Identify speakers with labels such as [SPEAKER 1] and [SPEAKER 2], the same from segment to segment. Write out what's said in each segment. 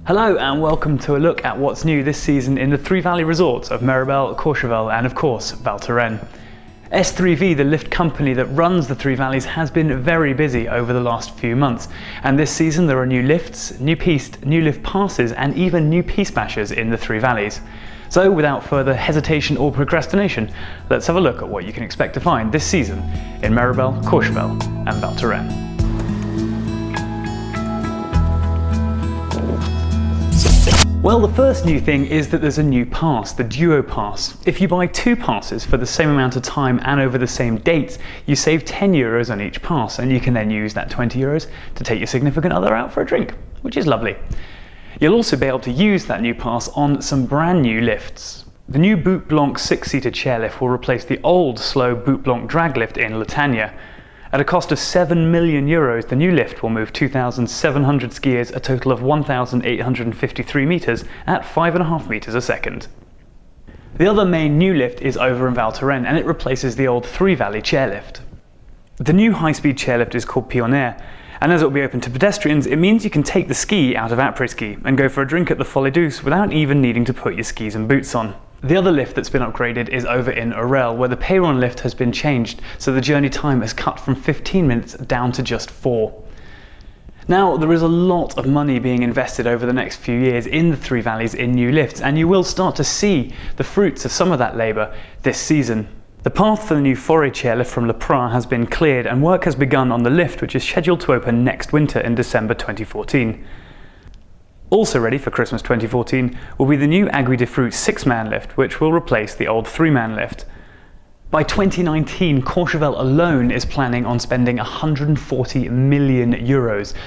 [SPEAKER 1] Hello and welcome to a look at what's new this season in the Three Valley resorts of Méribel, Courchevel and of course Val Thorens. S3V, the lift company that runs the Three Valleys, has been very busy over the last few months, and this season there are new lifts, new pistes, new lift passes and even new piste bashers in the Three Valleys. So without further hesitation or procrastination, let's have a look at what you can expect to find this season in Méribel, Courchevel and Val Thorens. Well, the first new thing is that there's a new pass, the Duo Pass. If you buy two passes for the same amount of time and over the same dates, you save €10 on each pass, and you can then use that €20 to take your significant other out for a drink, which is lovely. You'll also be able to use that new pass on some brand new lifts. The new Boot Blanc 6-seater chairlift will replace the old slow Boot Blanc drag lift in Latania. At a cost of €7 million, the new lift will move 2,700 skiers a total of 1,853 metres at 5.5 metres a second. The other main new lift is over in Val Thorens, and it replaces the old Three Valley chairlift. The new high-speed chairlift is called Pioneer, and as it will be open to pedestrians, it means you can take the ski out of après-ski and go for a drink at the Folie Douce without even needing to put your skis and boots on. The other lift that's been upgraded is over in Orel, where the Peyron lift has been changed, so the journey time is cut from 15 minutes down to just 4. Now, there is a lot of money being invested over the next few years in the Three Valleys in new lifts, and you will start to see the fruits of some of that labour this season. The path for the new Forêt chairlift from Le Prat has been cleared, and work has begun on the lift, which is scheduled to open next winter in December 2014. Also ready for Christmas 2014 will be the new Aiguille de Fruit 6-man lift, which will replace the old 3-man lift. By 2019, Courchevel alone is planning on spending €140 million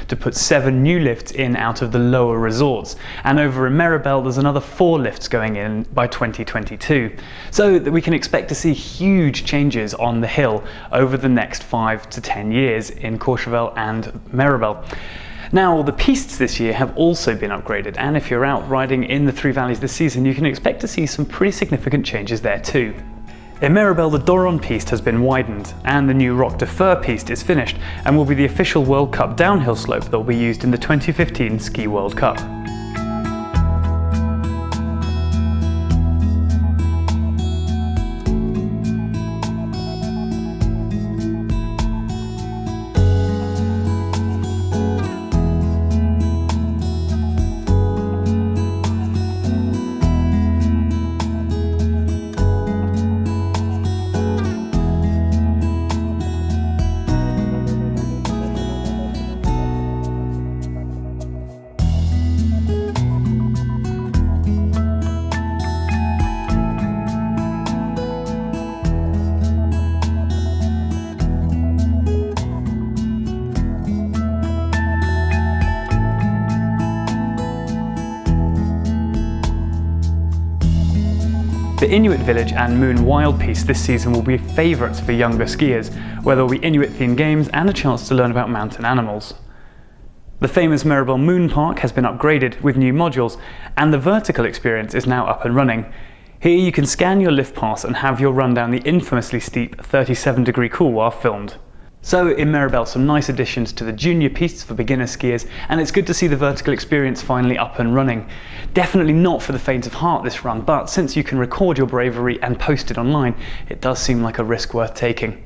[SPEAKER 1] to put 7 new lifts in out of the lower resorts, and over in Méribel there's another 4 lifts going in by 2022. So that we can expect to see huge changes on the hill over the next 5 to 10 years in Courchevel and Méribel. Now, the pistes this year have also been upgraded, and if you're out riding in the Three Valleys this season, you can expect to see some pretty significant changes there too. In Méribel, the Doron piste has been widened, and the new Roc de Fer piste is finished, and will be the official World Cup downhill slope that will be used in the 2015 Ski World Cup. The Inuit Village and Moon Wild piste this season will be favourites for younger skiers, where there will be Inuit-themed games and a chance to learn about mountain animals. The famous Méribel Moon Park has been upgraded with new modules, and the vertical experience is now up and running. Here you can scan your lift pass and have your run down the infamously steep 37-degree couloir filmed. So in Méribel, some nice additions to the junior pistes for beginner skiers, and it's good to see the vertical experience finally up and running. Definitely not for the faint of heart this run, but since you can record your bravery and post it online, it does seem like a risk worth taking.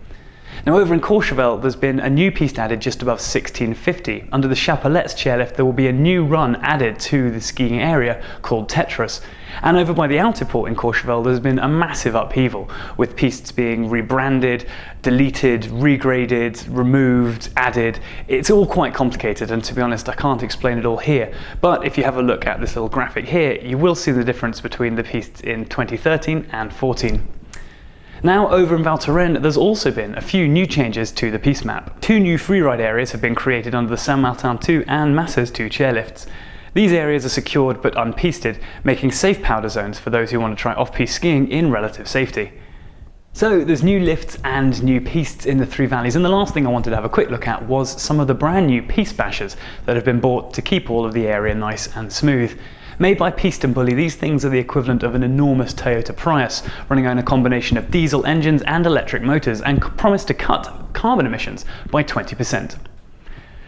[SPEAKER 1] Now over in Courchevel, there's been a new piste added just above 1650. Under the Chapelets chairlift, there will be a new run added to the skiing area called Tetris. And over by the outer port in Courchevel, there's been a massive upheaval, with pistes being rebranded, deleted, regraded, removed, added. It's all quite complicated, and to be honest, I can't explain it all here. But if you have a look at this little graphic here, you will see the difference between the pistes in 2013 and 14. Now over in Val Thorens, there's also been a few new changes to the piste map. 2 new freeride areas have been created under the Saint-Martin 2 and Masses 2 chairlifts. These areas are secured but unpisted, making safe powder zones for those who want to try off-piste skiing in relative safety. So there's new lifts and new pistes in the Three Valleys, and the last thing I wanted to have a quick look at was some of the brand new piste bashers that have been bought to keep all of the area nice and smooth. Made by Piste and Bully, these things are the equivalent of an enormous Toyota Prius, running on a combination of diesel engines and electric motors, and promise to cut carbon emissions by 20%.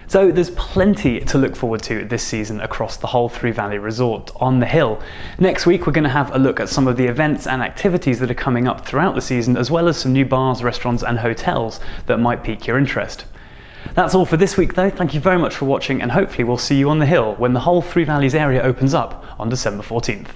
[SPEAKER 1] So there's plenty to look forward to this season across the whole Three Valley Resort on the hill. Next week we're going to have a look at some of the events and activities that are coming up throughout the season, as well as some new bars, restaurants and hotels that might pique your interest. That's all for this week though. Thank you very much for watching, and hopefully we'll see you on the hill when the whole Three Valleys area opens up on December 14th.